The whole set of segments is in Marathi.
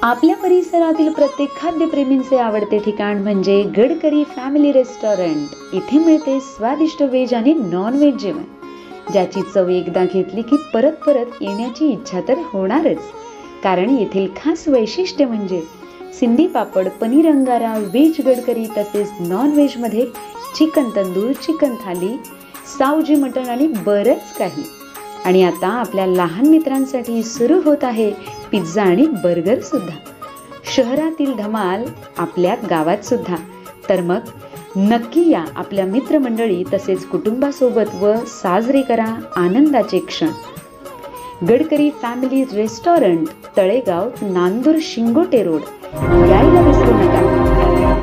आपल्या परिसरातील प्रत्येक खाद्यप्रेमींचे आवडते ठिकाण म्हणजे गडकरी फॅमिली रेस्टॉरंट। इथे मिळते स्वादिष्ट व्हेज आणि नॉन व्हेज जेवण, ज्याची चव एकदा घेतली की परत परत येण्याची इच्छा तर होणारच। कारण येथील खास वैशिष्ट्य म्हणजे सिंधी पापड, पनीर अंगारा, व्हेज गडकरी तसेच नॉन व्हेज मध्ये चिकन तंदूर, चिकन थाली, सावजी मटण आणि बरंच काही। आणि आता आपल्या लहान मित्रांसाठी सुरू होत आहे पिझ्झा आणि बर्गर सुद्धा। शहरातील धमाल आपल्या गावात सुद्धा। तर मग नक्की या आपल्या मित्रमंडळी तसेच कुटुंबासोबत व साजरे करा आनंदाचे क्षण। Gadkari family restaurant, Talegaon, Nandur, Shingote road, यायला विसरू नका।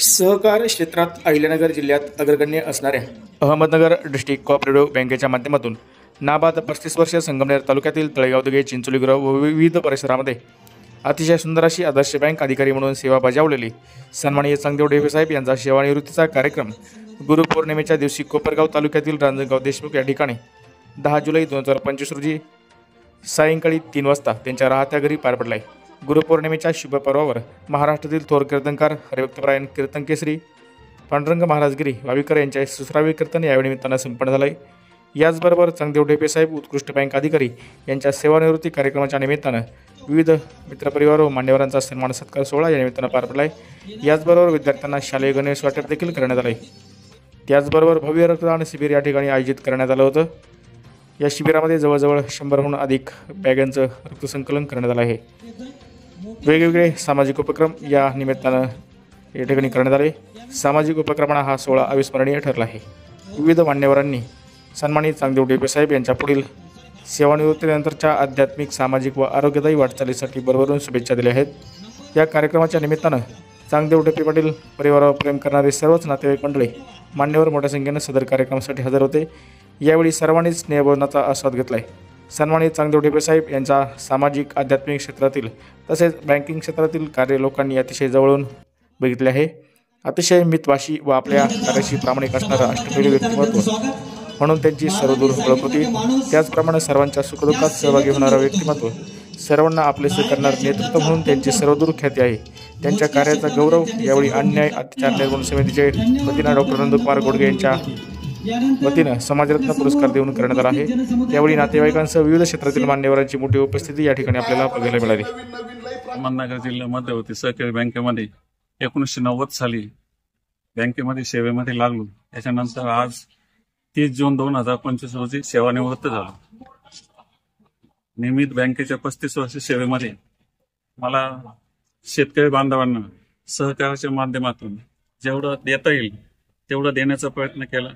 सहकार क्षेत्रात अहिल्यानगर जिल्ह्यात अग्रगण्य असणाऱ्या अहमदनगर डिस्ट्रिक्ट कोऑपरेटिव्ह बँकेच्या माध्यमातून नाबाद 35 वर्ष संगमनेर तालुक्यातील तळेगाव दिघे, चिंचोलीगृह व विविध परिसरामध्ये अतिशय सुंदर अशी आदर्श बँक अधिकारी म्हणून सेवा बजावलेली सन्माननीय चांगदेव ढेपे साहेब यांचा सेवानिवृत्तीचा कार्यक्रम गुरुपौर्णिमेच्या दिवशी कोपरगाव तालुक्यातील रांजणगाव देशमुख या ठिकाणी 10 जुलै 2025 रोजी सायंकाळी 3 वाजता त्यांच्या राहत्या घरी पार पडला आहे। गुरुपौर्णिमेच्या शुभ पर्वावर महाराष्ट्रातील थोर कीर्तनकार हरिभक्तपरायण कीर्तन केसरी पांडुरंग महाराजगिरी वावीकर यांच्या सुश्राव्य कीर्तन यावेळी निमित्तानं संपन्न झालं आहे। याचबरोबर चांगदेव ढेपे साहेब उत्कृष्ट बँक अधिकारी यांच्या सेवानिवृत्ती कार्यक्रमाच्या निमित्तानं विविध मित्रपरिवार व मान्यवरांचा सन्मान सत्कार सोहळा या निमित्तानं पार पडला आहे। याचबरोबर विद्यार्थ्यांना शालेय गणवेश वाटप देखील करण्यात आलं आहे। त्याचबरोबर भव्य रक्तदान शिबिर या ठिकाणी आयोजित करण्यात आलं होतं। या शिबिरामध्ये जवळजवळ 100हून अधिक बॅगांचं रक्तसंकलन करण्यात आलं आहे। वेगवेगळे सामाजिक उपक्रम या निमित्तानं या ठिकाणी करण्यात आले। सामाजिक उपक्रमांना हा सोहळा अविस्मरणीय ठरला आहे। विविध मान्यवरांनी सन्मानित चांगदेव ढेपे साहेब यांच्या पुढील सेवानिवृत्तीनंतरच्या आध्यात्मिक, सामाजिक व आरोग्यदायी वाटचालीसाठी भरभरून शुभेच्छा दिल्या आहेत। या कार्यक्रमाच्या निमित्तानं चांगदेव ढेपे पाटील परिवारावर प्रेम करणारे सर्वच नातेवाईक मंडळी, मान्यवर मोठ्या संख्येनं सदर कार्यक्रमासाठी हजर होते। यावेळी सर्वांनीच स्नेहभोजनाचा आस्वाद घेतला आहे। सन्मानित चांगदेव ढेपे साहेब यांचा सामाजिक, आध्यात्मिक क्षेत्रातील तसेच बँकिंग क्षेत्रातील कार्य लोकांनी अतिशय जवळून बघितले आहे। अतिशय मितभाषी व आपल्या कार्याशी प्रामाणिक असणारं अष्टपैलू व्यक्तिमत्व म्हणून त्यांची सर्वदूर ओळख होती। त्याचप्रमाणे सर्वांच्या सुखदुःखात सहभागी होणारं व्यक्तिमत्व, सर्वांना आपलेसे करणारं नेतृत्व म्हणून त्यांची सर्वदूर ख्याती आहे। त्यांच्या कार्याचा गौरव यावेळी अन्याय अत्याचार निर्मूलन समितीचे वतीनं डॉक्टर नंदकुमार गोडगे यांच्या वतीनं समाजरत्न पुरस्कार देऊन करण्यात आला आहे। यावेळी नातेवाईकांसह विविध क्षेत्रातील मान्यवरांची मोठी उपस्थिती या ठिकाणी आपल्याला बघायला मिळाली। अहमदनगर जिल्ह्यामध्ये होती सहकारी बँकेमध्ये 1990 साली बँकेमध्ये सेवेमध्ये लागलो। त्याच्यानंतर आज 30 जून 2025 रोजी सेवानिवृत्त झालो। नियमित बँकेच्या 35 वर्ष सेवेमध्ये मला शेतकरी बांधवांना सहकाराच्या माध्यमातून जेवढं देता येईल तेवढं देण्याचा प्रयत्न केला।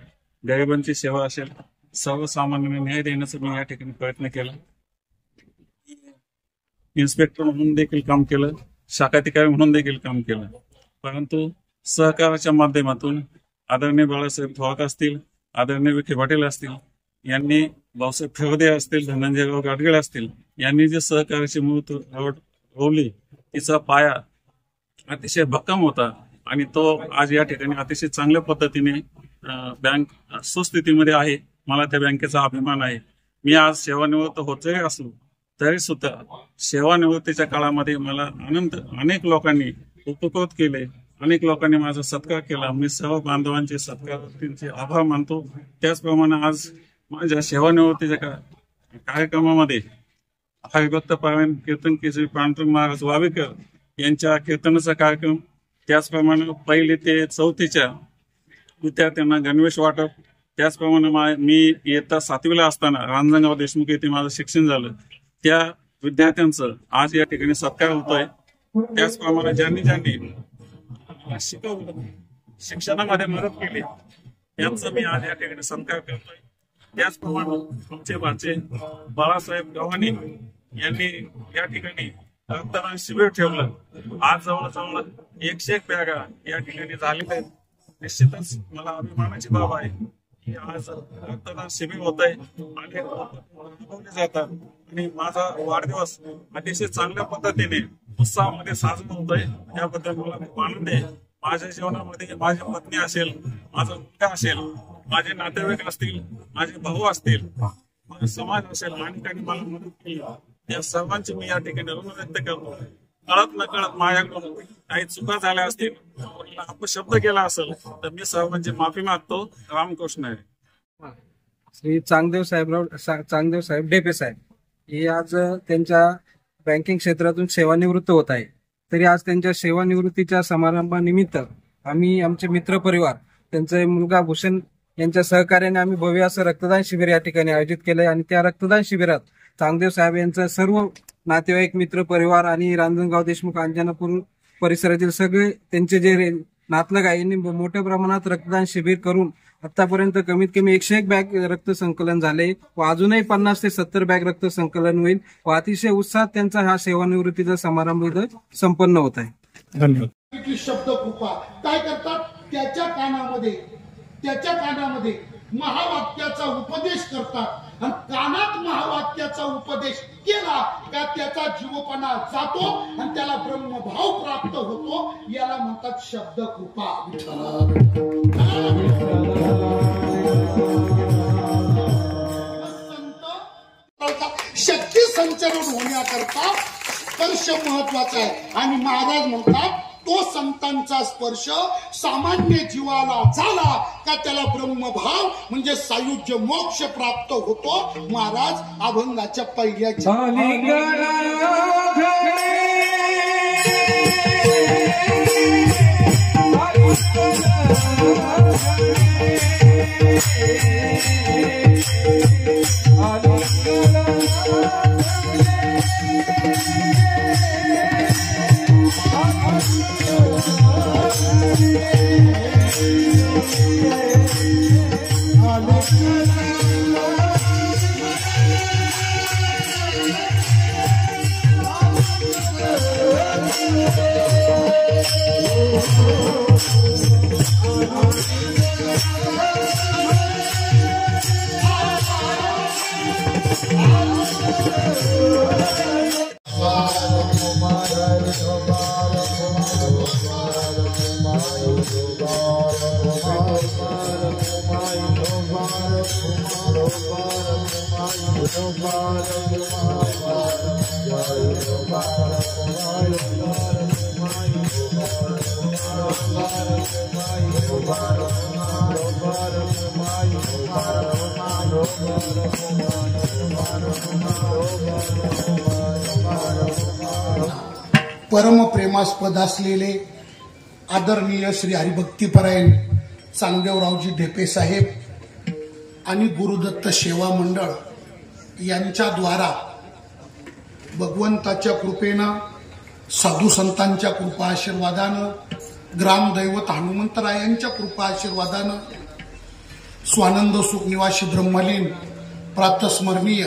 गरिबांची सेवा असेल, सर्वसामान्यांना न्याय देण्याचा मी या ठिकाणी प्रयत्न केला। इन्स्पेक्टर म्हणून देखील काम केलं, शाखाधिकारी म्हणून देखील काम केलं। परंतु सहकाराच्या माध्यमातून आदरणीय बाळासाहेब थोरात असतील, आदरणीय विखे पाटील असतील, यांनी भाऊसाहेब फेवदे असतील, धनंजयराव गाडगीळ असतील, यांनी जे सहकाराची मूळ रोवली तिचा पाया अतिशय भक्कम होता आणि तो आज या ठिकाणी अतिशय चांगल्या पद्धतीने बँक सुस्थितीमध्ये आहे। मला त्या बँकेचा अभिमान आहे। मी आज सेवानिवृत्त होतोय असलो तरी सुद्धा सेवानिवृत्तीच्या काळामध्ये मला अनेक लोकांनी उपकृत केले, अनेक लोकांनी माझा सत्कार केला। मी सर्व बांधवांचे सत्काराचे आभार मानतो। त्याचप्रमाणे आज माझ्या सेवानिवृत्तीच्या कार्यक्रमामध्ये हरिभक्तपरायण कीर्तन केसरी पांडुरंग महाराज वावीकर यांच्या कीर्तनाचा कार्यक्रम, त्याचप्रमाणे 1ली ते 4थीच्या विद्यार्थ्यांना गणवेश वाटप, त्याचप्रमाणे मी इयत्ता 7वीला असताना रांजणगाव देशमुख येथे माझं शिक्षण झालं, त्या विद्यार्थ्यांचं आज या ठिकाणी सत्कार होतोय। त्याचप्रमाणे ज्यांनी शिकवलं, शिक्षणामध्ये मदत केली, यांचा मी आज या ठिकाणी सत्कार करतोय। त्याचप्रमाणे आमचे भाचे बाळासाहेब गव्हाणे यांनी या ठिकाणी रक्तदान शिबिर ठेवलं। आज जवळजवळ 101 बॅगा या ठिकाणी झालेल्या आहेत। निश्चितच मला अभिमानाची बाब आहे की आज रक्तदान शिबिर होत आहे आणि अनुभवले जातात आणि माझा वाढदिवस अतिशय चांगल्या पद्धतीने उत्साहामध्ये साजरा होतोय। याबद्दल मला खूप आनंद आहे। माझ्या जीवनामध्ये माझी पत्नी असेल, माझा मुलगा असेल, माझे नातेवाईक असतील, माझे भाऊ असतील, माझा समाज असेल, अनेकांनी मला मदत केली। या सर्वांची मी या ठिकाणी ऋण व्यक्त करतो. कळत नकळत माझ्याकडून काही चुका झाल्या असतील, अपशब्द केला असेल तर मी सर्वांची माफी मागतो. रामकृष्ण हरी. श्री चांगदेव साहेब ढेपे साहेब हे आज त्यांच्या बँकिंग क्षेत्रातून सेवानिवृत्त होत आहे. तरी आज त्यांच्या सेवानिवृत्तीच्या समारंभानिमित्त आम्ही आमचे मित्र परिवार, त्यांचा मुलगा भूषण यांच्या सहकार्याने आम्ही भव्य असं रक्तदान शिबिर या ठिकाणी आयोजित केलंय. आणि त्या रक्तदान शिबिरात चांगदेव साहेब यांचा सर्व नातेवाईक, मित्र परिवार आणि रांजणगाव देशमुख अंजनापूर परिसरातील सगळे त्यांचे जे नातलग आहे यांनी मोठ्या प्रमाणात रक्तदान शिबिर करून आतापर्यंत कमीत कमी 101 बॅग रक्त संकलन झाले व अजूनही 50 ते 70 बॅग रक्त संकलन होईल व अतिशय उत्साहात त्यांचा हा सेवानिवृत्तीचा समारंभ इथं संपन्न होत आहे. धन्यवाद. शब्द कृपा काय करतात, त्याच्या कानामध्ये महावाक्याचा उपदेश करतात आणि कानात महावाक्याचा उपदेश केला का त्याचा जीवपणा जातो आणि त्याला ब्रह्मभाव प्राप्त होतो. याला म्हणतात शब्द कृपा. शक्ती संचरण होण्याकरता स्पर्श महत्वाचा आहे. आणि महाराज म्हणतात तो संतांचा स्पर्श सामान्य जीवाला झाला का त्याला ब्रह्मभाव म्हणजे सायुज्य मोक्ष प्राप्त होतो. महाराज अभंगाच्या पहिल्या परमप्रेमास्पद असलेले आदरणीय श्री हरिभक्तीपरायण चांगदेवरावजी ढेपे साहेब आणि गुरुदत्त सेवा मंडळ यांच्याद्वारा भगवंताच्या कृपेनं, साधू संतांच्या कृपा आशीर्वादानं, ग्रामदैवत हनुमंतरायांच्या कृपा आशीर्वादानं स्वानंद सुख निवासी ब्रह्मलीन प्रातस्मरणीय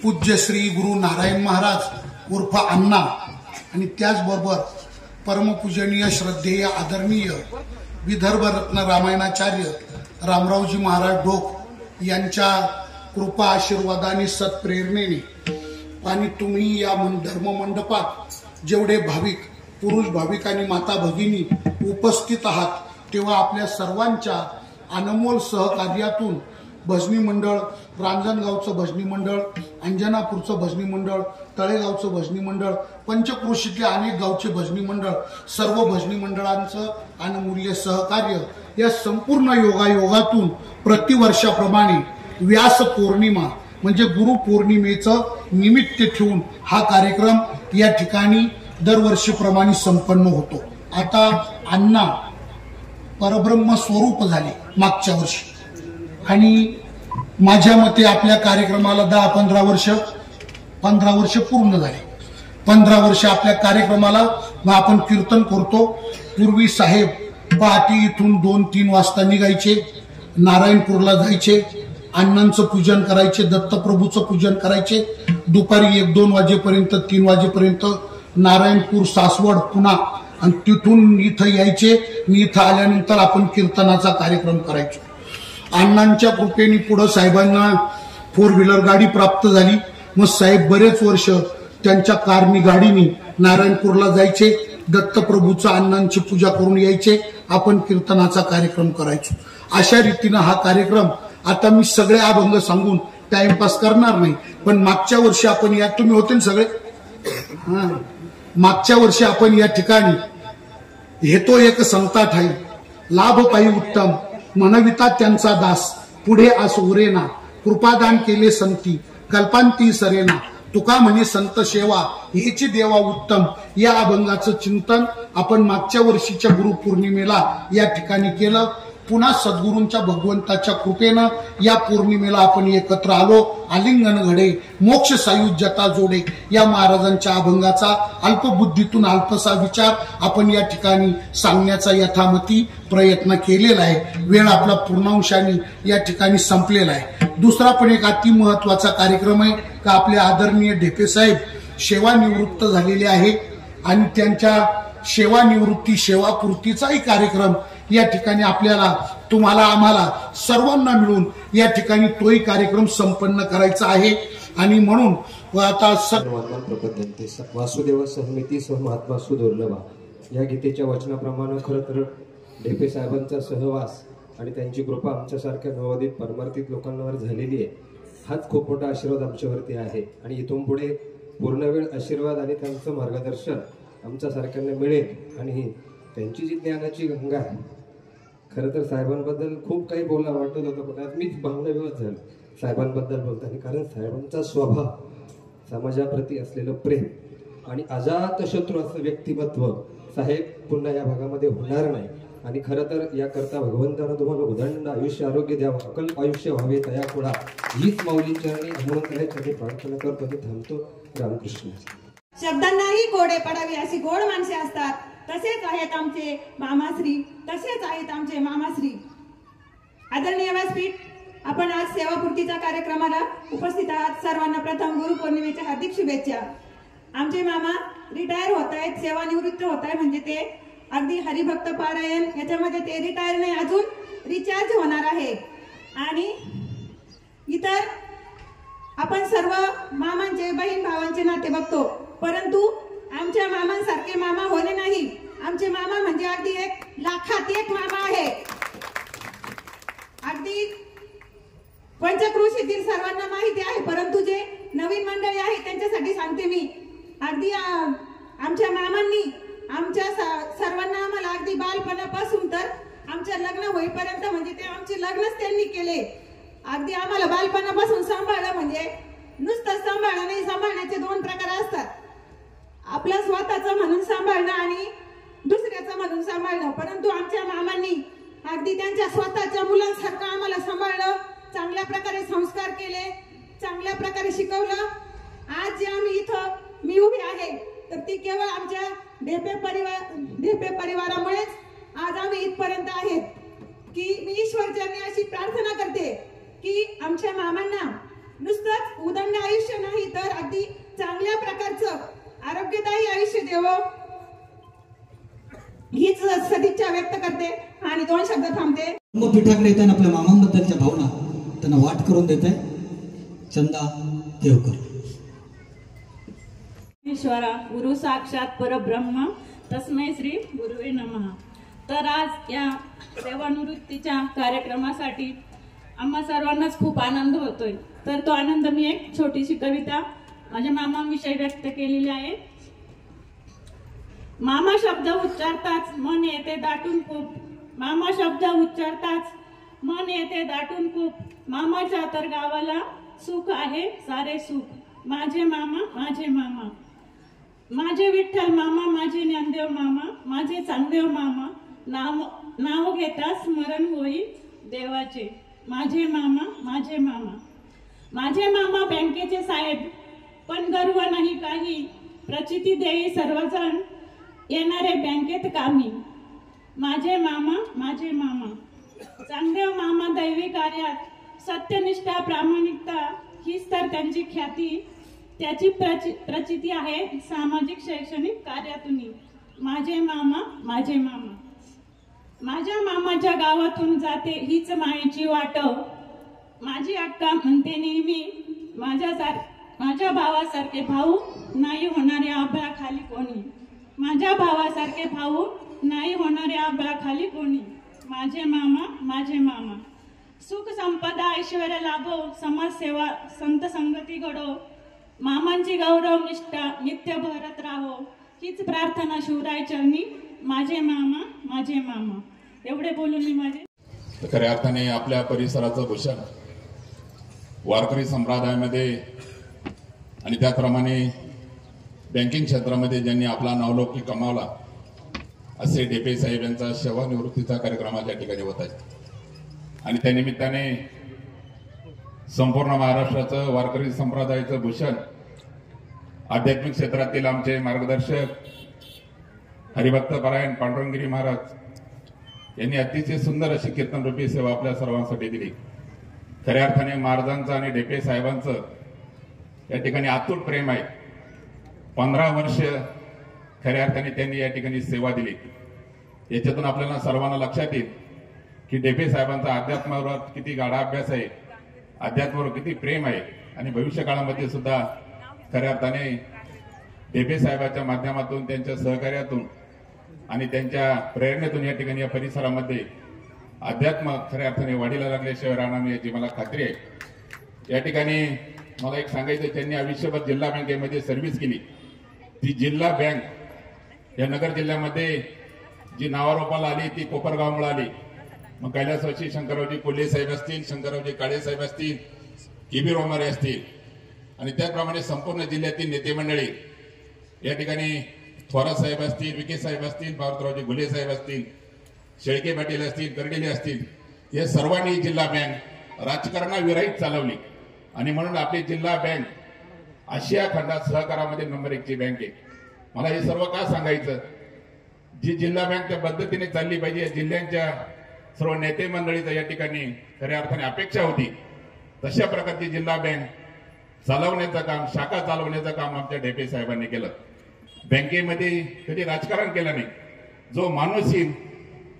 पूज्य श्री गुरु नारायण महाराज उर्फ अण्णा आणि त्याचबरोबर परमपूजनीय श्रद्धेय आदरणीय विदर्भ रत्न रामायणाचार्य रामरावजी महाराज डोक यांच्या कृपा आशीर्वादाने, सत्प्रेरणेने आणि तुम्ही या धर्म मंडपात जेवढे भाविक, पुरुष भाविक आणि माता भगिनी उपस्थित आहात, तेव्हा आपल्या सर्वांच्या अनमोल सहकार्यातून भजनी मंडळ, रांजणगावचं भजनी मंडळ, अंजनापूरचं भजनी मंडळ, तळेगावचं भजनी मंडळ, पंचक्रोशीतले अनेक गावचे भजनी मंडळ, सर्व भजनी मंडळांचं अनमूल्य सहकार्य या संपूर्ण योगायोगातून प्रतिवर्षाप्रमाणे व्यास पौर्णिमा म्हणजे गुरु पौर्णिमेचं निमित्त ठेवून हा कार्यक्रम या ठिकाणी दरवर्षीप्रमाणे संपन्न होतो. आता अण्णा परब्रह्म स्वरूप झाले मागच्या वर्षी आणि माझ्या मते आपल्या कार्यक्रमाला 10-15 वर्ष पूर्ण झाले. 15 वर्ष आपल्या कार्यक्रमाला आपण कीर्तन करतो. पूर्वी साहेब पहाटे इथून 2-3 वाजता निघायचे, नारायणपूरला जायचे, अण्णांचं पूजन करायचे, दत्तप्रभूचं पूजन करायचे, दुपारी 1-2 वाजेपर्यंत 3 वाजेपर्यंत नारायणपूर, सासवड, पुणा आणि तिथून इथं यायचे. इथं आल्यानंतर आपण कीर्तनाचा कार्यक्रम करायचो. अण्णांच्या कृपेने पुढे साहेबांना 4 व्हीलर गाडी प्राप्त झाली. मग साहेब बरेच वर्ष त्यांच्या कारनी गाडीनी नारायणपूरला जायचे, दत्तप्रभूचा अण्णांची पूजा करून यायचे, आपण कीर्तनाचा कार्यक्रम करायचो. अशा रीतीनं हा कार्यक्रम आता मी सगळे अभंग सांगून टाइमपास करणार नाही. पण मागच्या वर्षी आपण या तुम्ही होते ना सगळे, मागच्या वर्षी आपण या ठिकाणी हेतो एक संता ठाई लाभ पायी उत्तम म्हणविता त्यांचा दास पुढे आस उरेना कृपादान केले संती कल्पांती सरेना तुका म्हणे संत सेवा हेची देवा उत्तम. या अभंगाचं चिंतन आपण मागच्या वर्षीच्या गुरुपौर्णिमेला या ठिकाणी केलं. पुन्हा सद्गुरूंच्या भगवंताच्या कृपेनं या पौर्णिमेला आपण एकत्र आलो. आलिंगन घडे मोक्ष सायुज्यता जोडे या महाराजांच्या अभंगाचा अल्पबुद्धीतून अल्पसा विचार आपण या ठिकाणी सांगण्याचा यथामती प्रयत्न केलेला आहे. वेळ आपला पूर्णांशाने या ठिकाणी संपलेला आहे. दुसरा पण एक अति महत्वाचा कार्यक्रम आहे का आपले आदरणीय ढेपे साहेब सेवानिवृत्त झालेले आहे आणि त्यांच्या सेवानिवृत्ती सेवापूर्तीचाही कार्यक्रम या ठिकाणी आपल्याला तुम्हाला आम्हाला सर्वांना मिळून या ठिकाणी तोही कार्यक्रम संपन्न करायचा आहे. आणि म्हणून आता प्रपद्यन्ते वासुदेव सहमिती सह महात्मा सुदुर्लभा या गीतेच्या वचनाप्रमाणे खरं तर ढेपे साहेबांचा सहवास आणि त्यांची कृपा आमच्यासारख्या नवोदित परमार्थित लोकांवर झालेली आहे. हाच खूप मोठा आशीर्वाद आमच्यावरती आहे आणि इथून पुढे पूर्णवेळ आशीर्वाद आणि त्यांचं मार्गदर्शन आमच्यासारख्यांना मिळेल. आणि त्यांची जी ज्ञानाची गंगा आहे, खरं तर साहेबांबद्दल खूप काही बोला वाटत होतं, पण आज मीच भावनाविवश झालो साहेबांबद्दल बोलताना. कारण साहेबांचा स्वभाव, समाजाप्रती असलेलं प्रेम आणि अजातशत्रू असं व्यक्तिमत्व साहेब पुन्हा या भागामध्ये होणार नाही. आणि खरं तर याकरता भगवंतानं तुम्हाला उदंड आयुष्य आरोग्य द्यावं, अकल्प आयुष्य व्हावे तयापुढा हीच माऊलींच्या आणि हनुमंताची प्रार्थना करतो आणि थांबतो. रामकृष्ण. शब्दांनाही कोडे पडावे अशी गोड माणसे असतात. तसेच आहेत आमचे मामाश्री, तसेच आहेत आमचे मामाश्री. आदरणीय व्यासपीठ, आपण आज सेवापूर्तीच्या कार्यक्रमाला उपस्थित आहात. सर्वांना प्रथम गुरुपौर्णिमेच्या हार्दिक शुभेच्छा. आमचे मामा रिटायर होत आहेत, सेवानिवृत्त होत आहे, म्हणजे ते अगदी हरिभक्त पारायण याच्यामध्ये ते रिटायर नाही, अजून रिचार्ज होणार आहे. आणि इतर आपण सर्व मामांचे बहीण भावांचे नाते बघतो, परंतु आमच्या मामांसारखे मामा होणे नाही. आमचे मामा म्हणजे अगदी 1,00,000त 1 मामा आहे. अगदी पंचक्रोशीतील सर्वांना माहिती आहे, परंतु जे नवीन मंडळी आहे त्यांच्यासाठी सांगते मी. अगदी आमच्या मामांनी आमच्या सर्वांना आम्हाला अगदी बालपणापासून तर आमच्या लग्न होईपर्यंत, म्हणजे ते आमचे लग्नच त्यांनी केले. अगदी आम्हाला बालपणापासून सांभाळलं, म्हणजे नुसतं सांभाळणं नाही, सांभाळण्याचे 2 प्रकार असतात. आपलं स्वतःचं म्हणून सांभाळणं आणि दुसऱ्याचं म्हणून सांभाळणं. परंतु आमच्या मामांनी अगदी त्यांच्या स्वतःच्या मुलांसारखं आम्हाला सांभाळलं, चांगल्या प्रकारे संस्कार केले, चांगल्या प्रकारे शिकवलं. आज जे आम्ही इथं मी उभी आहे तर ती केवळ आमच्या ढेपे परिवारामुळेच आज आम्ही इथपर्यंत आहेत. की मी ईश्वरचरणी अशी प्रार्थना करते की आमच्या मामांना नुसतंच उदंड आयुष्य नाही तर अगदी चांगल्या प्रकारचं आरोग्यदायी आयुष्य देवं, हीच सदिच्छा व्यक्त करते आणि 2 शब्द थांबते. पीठाकडे येताना आपल्या मामांबद्दलच्या भावना त्यांना वाट करून देत आहे चंदा देवकर. ईश्वरा गुरु साक्षात परब्रह्म तस्मै श्री गुरुवे नमः. तर आज या सेवानिवृत्तीच्या कार्यक्रमासाठी आम्हा सर्वांनाच खूप आनंद होतोय. तर तो आनंद मी एक छोटीशी कविता माझ्या मामांविषयी व्यक्त केलेली आहे. मामा शब्द उच्चारताच मन येते दाटून खूप, मामा शब्द उच्चारताच मन येते दाटून खूप, मामाच्या तर गावाला सुख आहे सारे सुख. माझे मामा माझे मामा, माझे विठ्ठल मामा, माझे ज्ञानदेव मामा, माझे चांगदेव मामा, नाव घेता स्मरण होई देवाचे. माझे मामा माझे मामा, माझे मामा बँकेचे साहेब, पण गर्व नाही काही, प्रचिती देई सर्वजण येणारे बँकेत कामी. माझे मामा माझे मामा, चांगदेव मामा दैवी कार्यात सत्यनिष्ठा प्रामाणिकता हीच तर त्यांची ख्याती, त्याची प्रचिती आहे सामाजिक शैक्षणिक कार्यातून. माझे मामा माझे मामा, माझ्या मामाच्या गावातून जाते हीच मायेची वाट, माझी अक्का म्हणते नेहमी माझ्या भावासारखे भाऊ नाही होणारे आभाळाखाली कोणी, माझ्या भावासारखे भाऊ नाही होणारे आभाळाखाली कोणी. माझे मामा माझे मामा, सुख संपदा ऐश्वर्य लाभो, समाजसेवा संत संगती घडो, मामांची गौरव निष्ठा नित्य भरत राहो, हीच प्रार्थना शिवराय चरणी. माझे मामा माझे मामा. एवढे बोलून मी माझे. खऱ्या अर्थाने आपल्या परिसराचं भूषण वारकरी संप्रदायामध्ये आणि त्याप्रमाणे बँकिंग क्षेत्रामध्ये ज्यांनी आपला नावलौकिक कमावला असे डेपे साहेब यांचा सेवानिवृत्तीचा कार्यक्रम या ठिकाणी होत आहे. आणि त्या निमित्ताने संपूर्ण महाराष्ट्राचं वारकरी संप्रदायाचं भूषण आध्यात्मिक क्षेत्रातील आमचे मार्गदर्शक हरिभक्त परायण पांडुरंगगिरी महाराज यांनी अतिशय सुंदर अशी कीर्तनरूपी सेवा आपल्या सर्वांसाठी दिली. खऱ्या अर्थाने महाराजांचं आणि डेपे साहेबांचं या ठिकाणी अतूट प्रेम आहे. 15 वर्ष खऱ्या अर्थाने त्यांनी या ठिकाणी सेवा दिली. याच्यातून आपल्याला सर्वांना लक्षात येईल की डेपे साहेबांचा अध्यात्मावर किती गाढा अभ्यास आहे, अध्यात्मावर किती प्रेम आहे. आणि भविष्य काळामध्ये सुद्धा खऱ्या अर्थाने डेपे साहेबांच्या माध्यमातून, त्यांच्या सहकार्यातून आणि त्यांच्या प्रेरणेतून या ठिकाणी या परिसरामध्ये अध्यात्म खऱ्या अर्थाने वाढीला लागल्याशिवाय राहणार नाही याची मला खात्री आहे. या ठिकाणी मला एक सांगायचं, त्यांनी आयुष्यभर जिल्हा बँकेमध्ये सर्व्हिस केली. ती जिल्हा बँक या नगर जिल्ह्यामध्ये जी नावारोपाला आली ती कोपरगावमुळे आली. मग कैलासवासी शंकररावजी कोल्हे साहेब असतील, शंकररावजी काळे साहेब असतील, केबी रोमारे असतील आणि त्याचप्रमाणे संपूर्ण जिल्ह्यातील नेते मंडळी या ठिकाणी थोरात साहेब असतील, विखे साहेब असतील, बाबूरावजी घुले साहेब असतील, शेळके पाटील असतील, कर्डिले असतील, या सर्वांनी जिल्हा बँक राजकारणाविरहित चालवली. आणि म्हणून आपली जिल्हा बँक आशिया खंडात सहकारामध्ये नंबर 1 ची बँक आहे. मला हे सर्व का सांगायचं, जी जिल्हा बँक त्या पद्धतीने चालली पाहिजे, जिल्ह्यांच्या सर्व नेते मंडळीचं या ठिकाणी खऱ्या अर्थाने अपेक्षा होती, तशा प्रकारची जिल्हा बँक चालवण्याचं काम, शाखा चालवण्याचं काम आमच्या डेपे साहेबांनी केलं. बँकेमध्ये कधी राजकारण केलं नाही. जो माणूस येईल,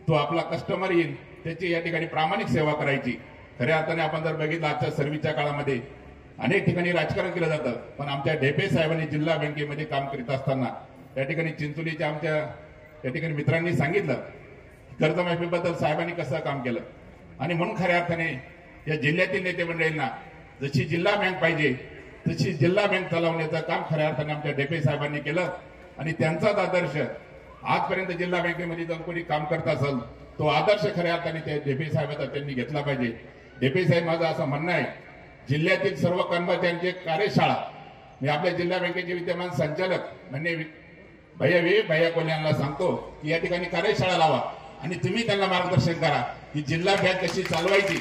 तो आपला कस्टमर येईल, त्याची या ठिकाणी प्रामाणिक सेवा करायची. खऱ्या अर्थाने आपण जर बघितलं आजच्या सर्व्हिसच्या काळामध्ये अनेक ठिकाणी राजकारण केलं जातं, पण आमच्या डेपे साहेबांनी जिल्हा बँकेमध्ये काम करीत असताना या ठिकाणी चिंचोलीच्या आमच्या या ठिकाणी मित्रांनी सांगितलं कर्जमाफीबद्दल साहेबांनी कसं काम केलं. आणि म्हणून खऱ्या अर्थाने या जिल्ह्यातील नेते मंडळींना जशी जिल्हा बँक पाहिजे तशी जिल्हा बँक चालवण्याचं काम खऱ्या अर्थाने आमच्या डेपे साहेबांनी केलं. आणि त्यांचाच आदर्श आजपर्यंत जिल्हा बँकेमध्ये जर कोणी काम करत असेल, तो आदर्श खऱ्या अर्थाने त्या डेपे साहेबांचा त्यांनी घेतला पाहिजे. डेपे साहेब, माझं असं म्हणणं आहे, जिल्ह्यातील सर्व कर्मचाऱ्यांची कार्यशाळा मी आपल्या जिल्हा बँकेचे विद्यमान संचालक म्हणजे भैया कोल्हे यांना सांगतो की या ठिकाणी कार्यशाळा लावा आणि तुम्ही त्यांना मार्गदर्शन करा की जिल्हा बँक कशी चालवायची.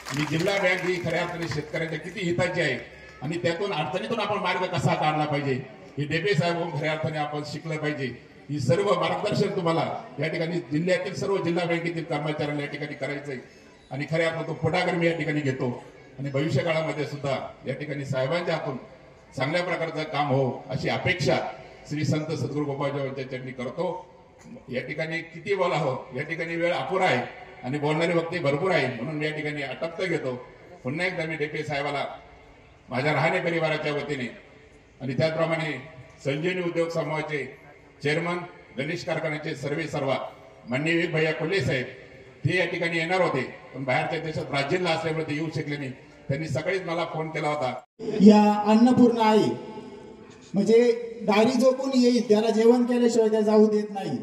आणि जिल्हा बँक ही खऱ्या अर्थाने शेतकऱ्यांच्या किती हिताची आहे आणि त्यातून अडचणीतून आपण मार्ग कसा काढला पाहिजे हे डेपे साहेब खऱ्या अर्थाने आपण शिकलं पाहिजे. ही सर्व मार्गदर्शन तुम्हाला या ठिकाणी जिल्ह्यातील सर्व जिल्हा बँकेतील कर्मचाऱ्यांना या ठिकाणी करायचंय. आणि खऱ्या अर्थाने तो पुढाकार मी या ठिकाणी घेतो आणि भविष्य काळामध्ये सुद्धा या ठिकाणी साहेबांच्या हातून चांगल्या प्रकारचं काम हो अशी अपेक्षा श्री संत सद्गुरू गोपाळजी चरणी करतो. या ठिकाणी किती बोलावं, या ठिकाणी वेळ अपुरा आहे आणि बोलणारे वक्ते भरपूर आहे, म्हणून मी या ठिकाणी अटप्त घेतो. पुन्हा एकदा मी डेपे साहेबाला माझ्या रहाणे परिवाराच्या वतीने आणि त्याचप्रमाणे संजीवनी उद्योग समूहाचे चेअरमन, गणेश कारखान्याचे सर्वा माननीय भैया कोल्हे साहेब ते या ठिकाणी येणार होते, पण बाहेरच्या देशात ब्राझीलला असल्यामुळे ते येऊ शकले नाही. त्यांनी सकाळीच मला फोन केला होता. या अन्नपूर्णा आई म्हणजे दारी जो कोणी येईल त्याला जेवण केल्याशिवाय त्या जाऊ देत नाही.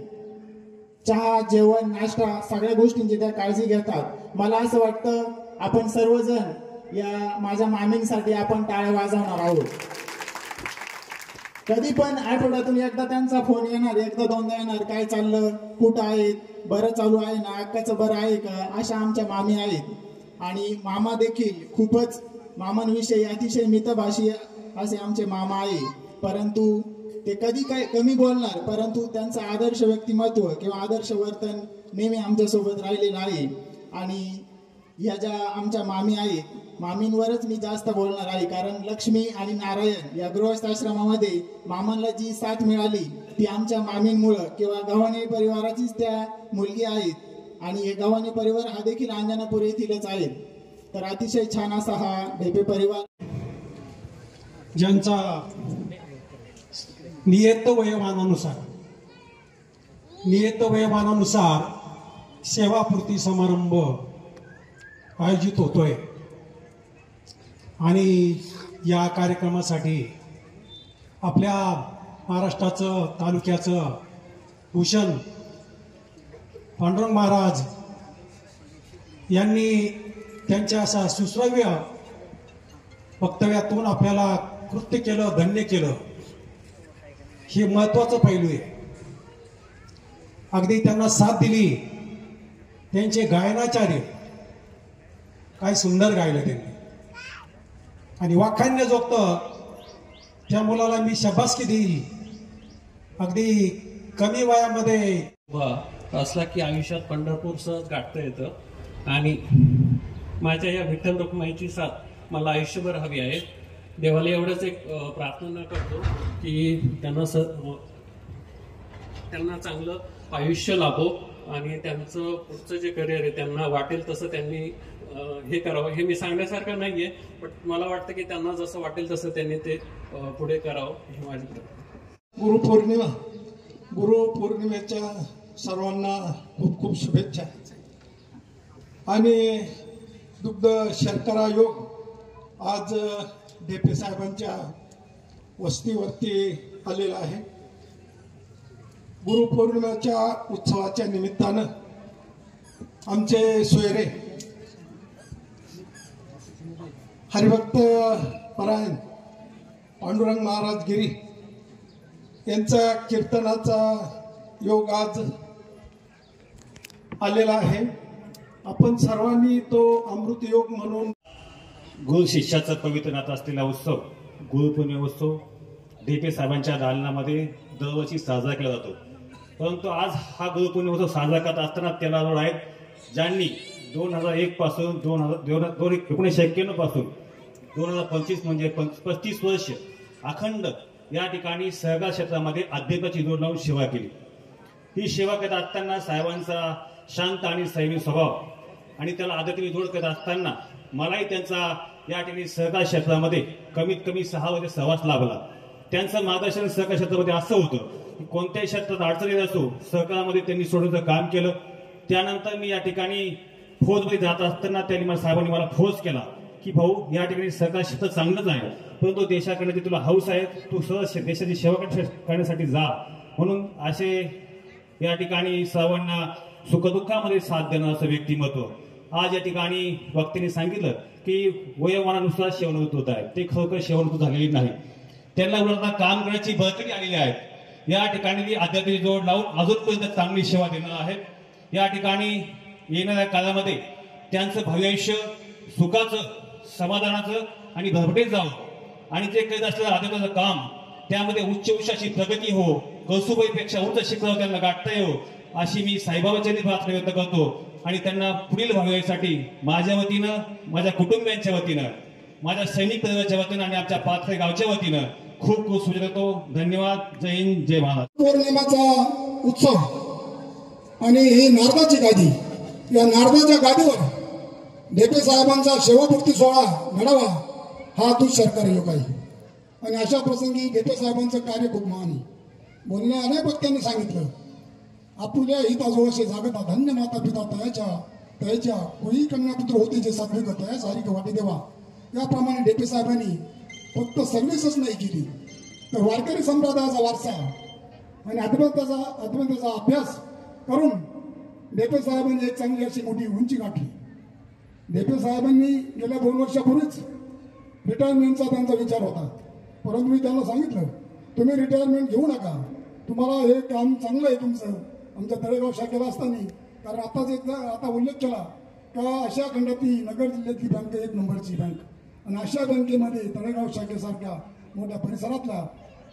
चहा, जेवण, नाश्ता सगळ्या गोष्टींची त्या काळजी घेतात. मला असं वाटतं आपण सर्वजण या माझ्या मामींसाठी आपण टाळ्या वाजवणार आहोत. कधी पण आठवड्यातून एकदा त्यांचा फोन येणार, एकदा दोनदा येणार, काय चाललं, कुठं आहेत, बरं चालू आहे ना, अक्काचं बरं आहे का, अशा आमच्या मामी आहेत. आणि मामा देखील खूपच मामांविषयी अतिशय मितभाषी असे आमचे मामा आहे. परंतु ते कधी काय कमी बोलणार, परंतु त्यांचं आदर्श व्यक्तिमत्व किंवा आदर्श वर्तन नेहमी आमच्यासोबत राहिलेलं आहे. आणि या ज्या आमच्या मामी आहेत, मामींवरच मी जास्त बोलणार आहे, कारण लक्ष्मी आणि नारायण या गृहस्थाश्रमामध्ये मामांना जी साथ मिळाली ती आमच्या मामींमुळं किंवा गव्हाणे परिवाराचीच त्या मुलगी आहेत. आणि हे गव्हाणे परिवार हा देखील अंजनापूर येथीलच आहे. तर अतिशय छान असा हा ढेपे परिवार, ज्यांचा नियत वयोमानानुसार सेवापूर्ती समारंभ आयोजित होतोय आणि या कार्यक्रमासाठी आपल्या महाराष्ट्राचं तालुक्याचं भूषण पांडुरंग महाराज यांनी त्यांच्या असा सुश्राव्य वक्तव्यातून आपल्याला कृत्य केलं, धन्य केलं, हे महत्वाचं पैलू आहे. अगदी त्यांना साथ दिली. त्यांचे गायनाचार्य काय सुंदर गायलं त्यांनी आणि वाखाणण्याजोगत त्या मुलाला मी शाबासकी देईल. अगदी कमी वयामध्ये असला की आयुष्यात पंढरपूर सहज गाठता येतं आणि माझ्या या विठ्ठल रखुमाईची साथ मला आयुष्यभर हवी आहे. देवाला एवढंच एक प्रार्थना करतो की त्यांना चांगलं आयुष्य लाभो आणि त्यांचं पुढचं जे करिअर आहे त्यांना वाटेल तसं त्यांनी हे करावं. हे मी सांगण्यासारखं नाहीये, पण मला वाटतं की त्यांना जसं वाटेल तसं त्यांनी ते पुढे करावं ही माझी प्रार्थना. गुरुपौर्णिमेच्या सर्वांना खूप खूप शुभेच्छा. आणि दुग्ध शर्करा योग आज डेपे साहेबांच्या वस्तीवरती आलेला आहे. गुरुपौर्णिमेच्या उत्सवाच्या निमित्तानं आमचे सोयरे हरिभक्त परायण पांडुरंग महाराज गिरी यांचा कीर्तनाचा योग आज आलेला आहे. आपण सर्वांनी तो अमृत योग म्हणून गुरु शिष्याचा पवित्र नातं असलेला उत्सव गुरुपौर्णिमा उत्सव डेपे साहेबांच्या दालनामध्ये दरवर्षी साजरा केला जातो. परंतु आज हा गुरुपौर्णिमा उत्सव साजरा करत असताना त्याला जोड आहेत ज्यांनी 2001 पासून 1991 पासून 2025 म्हणजे 35 वर्ष अखंड या ठिकाणी सहकार क्षेत्रामध्ये अध्यात्माची जोड लावून सेवा केली. ही सेवा करत असताना साहेबांचा शांत आणि संयमी स्वभाव आणि त्याला आध्यात्मिक जोड करत असताना मलाही त्यांचा या ठिकाणी सहकार क्षेत्रामध्ये कमीत कमी 6 वर्ष सहवास लाभला. त्यांचं मार्गदर्शन सहकार क्षेत्रामध्ये असं होतं की कोणत्याही क्षेत्रात अडचणी असो सहकारामध्ये त्यांनी सोडण्याचं काम केलं. त्यानंतर मी या ठिकाणी फौजमध्ये जात असताना त्यांनी साहेबांनी मला फोर्स केला की भाऊ या ठिकाणी सहकार क्षेत्र चांगलंच आहे, परंतु देशाकडे जी तुला हौस आहे तू सहज देशाची सेवा करण्यासाठी जा. म्हणून असे या ठिकाणी सर्वांना सुखदुःखामध्ये साथ देणं असं व्यक्तिमत्व आज या ठिकाणी वक्त्यांनी सांगितलं की वयोमानानुसार सेवानिवृत्त होत आहे. ते खरोखर सेवानिवृत्त झालेली नाही. त्यांना काम करण्याची बळकटी आलेली आहे. या ठिकाणी ती आध्यात्मिक जोड लावून अजूनपर्यंत चांगली सेवा देणार आहेत. या ठिकाणी येणाऱ्या काळामध्ये त्यांचं भावी आयुष्य सुखाचं, समाधानाचं आणि भरभटीत जावं आणि ते करीत असलेलं आध्यात्मिक काम त्यामध्ये उच्च उच्चाची प्रगती हो, कौसुबाईपेक्षा उच्च शिखरावर त्यांना गाठता येऊ अशी मी साईबाबांच्या प्रार्थना व्यक्त करतो. आणि त्यांना पुढील भावीसाठी माझ्या वतीनं, माझ्या कुटुंबियांच्या वतीनं, माझ्या सैनिक परिवाराच्या वतीनं आणि आमच्या पाथरे गावच्या वतीनं खूप खूप शुभेच्छा देतो. धन्यवाद. जय हिंद, जय महाराष्ट्र. पौर्णिमाचा उत्सव आणि ही नारदाची गादी, या नारदाच्या गादीवर डेपे साहेबांचा सेवापूर्ती सोहळा घडावा हा दुःसरकार योग आहे. आणि अशा प्रसंगी डेपे साहेबांचं कार्य खूप महान आहे. बोलण्या अनेक वक्त्यांनी सांगितलं आपुल्या हिताजोळाशी जागता धन्य माता पिता तयाच्या कोणी कन्यापुत्र होते जे साधवे तया सारी वाटी देवा. याप्रमाणे डेपे साहेबांनी फक्त सर्व्हिसच नाही केली तर वारकरी संप्रदायाचा वारसा आणि अद्वैताचा अभ्यास करून डेपे साहेबांनी एक चांगली अशी मोठी उंची गाठली. डेपे साहेबांनी गेल्या 2 वर्षापूर्वीच रिटायरमेंटचा त्यांचा विचार होता, परंतु मी त्यांना सांगितलं तुम्ही रिटायरमेंट घेऊ नका, तुम्हाला हे काम चांगलं आहे तुमचं आमच्या तळेगाव शाखेला असताना. कारण आता उल्लेख केला का आशिया खंडातील नगर जिल्ह्यातली बँक 1 नंबरची बँक आणि अशा बँकेमध्ये तळेगाव शाखेसारख्या मोठ्या परिसरातल्या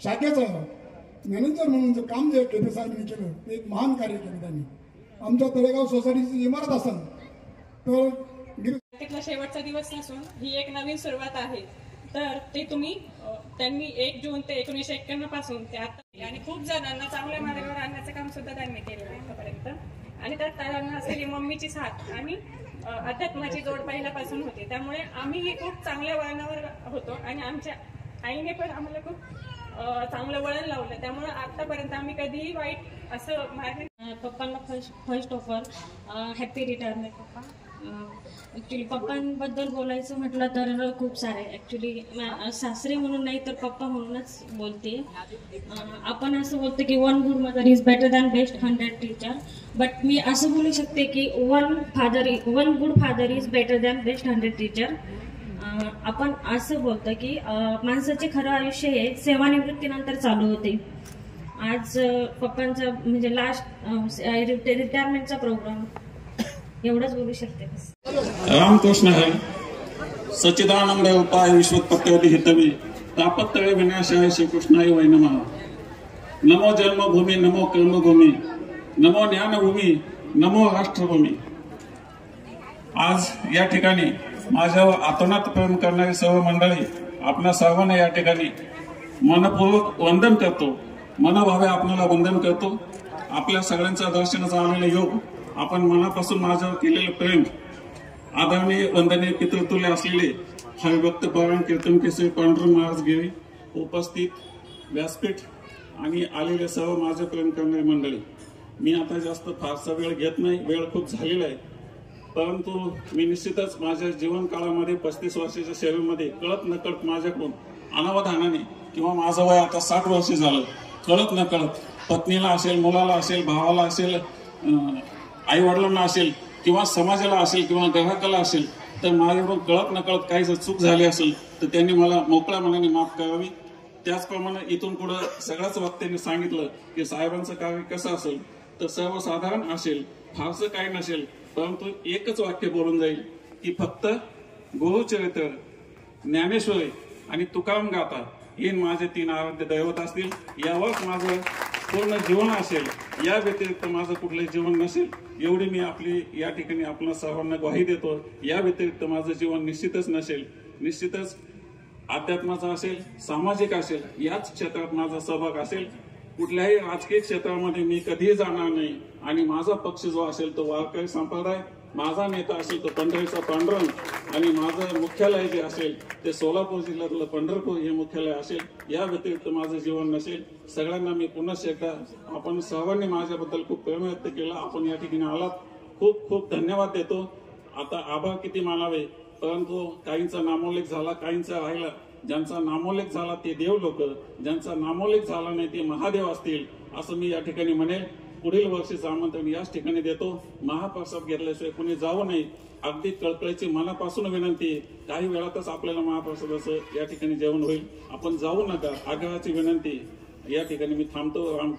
शाखेचं मॅनेजर म्हणून जे काम जे डेपे साहेबांनी केलं ते एक महान कार्य केलं त्यांनी. आमच्या तळेगाव सोसायटीची इमारत असेल तर शेवटचा दिवस नसून ही एक नवीन सुरुवात आहे. तर ते त्यांनी 1 जून ते 1991 पासून ते आता आणि खूप जणांना चांगल्या मार्गावर आणण्याचं काम सुद्धा त्यांनी केलं आहे आतापर्यंत. आणि त्यात त्यांना असलेली मम्मीची साथ आणि अध्यात्माची जोड पहिल्यापासून होती, त्यामुळे आम्हीही खूप चांगल्या वळणावर होतो आणि आमच्या आईने पण आम्हाला खूप चांगलं वळण लावलं. त्यामुळे आतापर्यंत आम्ही कधीही वाईट असं मार्ग. पप्पांना first of all happy retirement पप्पा. ॲक्च्युली पप्पांबद्दल बोलायचं म्हटलं तर खूप सारे ॲक्च्युली सासरे म्हणून नाही तर पप्पा म्हणूनच बोलते. आपण असं बोलतो की 1 good mother is better than best 100 teacher, but मी असं बोलू शकते की 1 good father is better than best 100 teacher. आपण असं बोलतो की माणसाचे खरं आयुष्य हे सेवानिवृत्तीनंतर चालू होते. आज पप्पांचा म्हणजे लास्ट रिटायरमेंटचा प्रोग्राम एवढंच बोलू शकते. रामकृष्ण हरी सच्चिदानंद उपाय विश्वोत्पत्ती हितवी तापत्रय विनाशाय श्रीकृष्णाय वै नमः. नमो जन्मभूमी, नमो कर्मभूमी, नमो ज्ञानभूमी, नमो राष्ट्रभूमी. आज या ठिकाणी माझ्यावर आतोनात प्रेम करणारी सर्व मंडळी, आपल्या सर्वांना या ठिकाणी मनपूर्वक वंदन करतो. मनोभावे आपल्याला वंदन करतो. आपल्या सगळ्यांचा दर्शनाचा आलेला योग, आपण मनापासून माझ्यावर केलेलं प्रेम, आदरणीय वंदनीय पितृतुल्य असलेले हरिभक्त परायण कीर्तन केसरी पांडुरंग महाराज गिरी, उपस्थित व्यासपीठ आणि आलेले सर्व माझे प्रेम करणारी मंडळी. मी आता जास्त फारसा वेळ घेत नाही, वेळ खूप झालेला आहे. परंतु मी निश्चितच माझ्या जीवन काळामध्ये 35 वर्षाच्या सेवेमध्ये कळत नकळत माझ्याकडून अनावधानाने, किंवा माझं वय आता 60 वर्ष झालं, कळत नकळत पत्नीला असेल, मुलाला असेल, भावाला असेल, आई वडिलांना असेल, किंवा समाजाला असेल, किंवा ग्राहकाला असेल, तर माझ्याकडून कळत नकळत काही जर चूक झाली असेल तर त्यांनी मला मोकळ्या मनाने माफ करावी. त्याचप्रमाणे इथून पुढे सगळ्याच वक्त्यांनी सांगितलं की साहेबांचं कार्य कसं असेल तर सर्वसाधारण असेल, फारसं काही नसेल, परंतु एकच वाक्य बोलून जाईल की फक्त गुरुचरित्र, ज्ञानेश्वरी आणि तुकाराम गाथा हे माझे 3 आराध्य दैवत असतील. यावरच माझं पूर्ण जीवन असेल, या व्यतिरिक्त माझं कुठलंही जीवन नसेल, एवढी मी आपली या ठिकाणी आपल्या सर्वांना ग्वाही देतो. या व्यतिरिक्त माझं जीवन निश्चितच नसेल. निश्चितच अध्यात्माचा असेल, सामाजिक असेल, याच क्षेत्रात माझा सहभाग असेल. कुठल्याही राजकीय क्षेत्रामध्ये मी कधीही जाणार नाही. आणि माझा पक्ष जो असेल तो वारकरी संप्रदाय, माझा नेता असेल तो पंढरीचा पांडुरंग, आणि माझं मुख्यालय जे असेल ते सोलापूर जिल्ह्यातलं पंढरपूर हे मुख्यालय असेल. या व्यतिरिक्त माझं जीवन नसेल. सगळ्यांना मी पुन्हा एकदा, आपण सर्वांनी माझ्याबद्दल खूप प्रेम व्यक्त केलं, आपण या ठिकाणी आलात, खूप खूप धन्यवाद देतो. आता आभार किती मानावे, परंतु काहींचा नामोल्लेख झाला, काहींचा राहिला. ज्यांचा नामोल्लेख झाला ते देव लोक, ज्यांचा नामोल्लेख झाला नाही ते महादेव असतील, असं मी या ठिकाणी म्हणेल. पुढील वर्षीचं आमंत्रण याच ठिकाणी देतो. महाप्रसाद घेतल्याशिवाय कुणी जाऊ नये, अगदी कळकळीची मनापासून विनंती. काही वेळातच आपल्याला महाप्रसादाचं या ठिकाणी जेवण होईल, आपण जाऊ नका, आग्रहाची विनंती. या ठिकाणी मी थांबतो. राम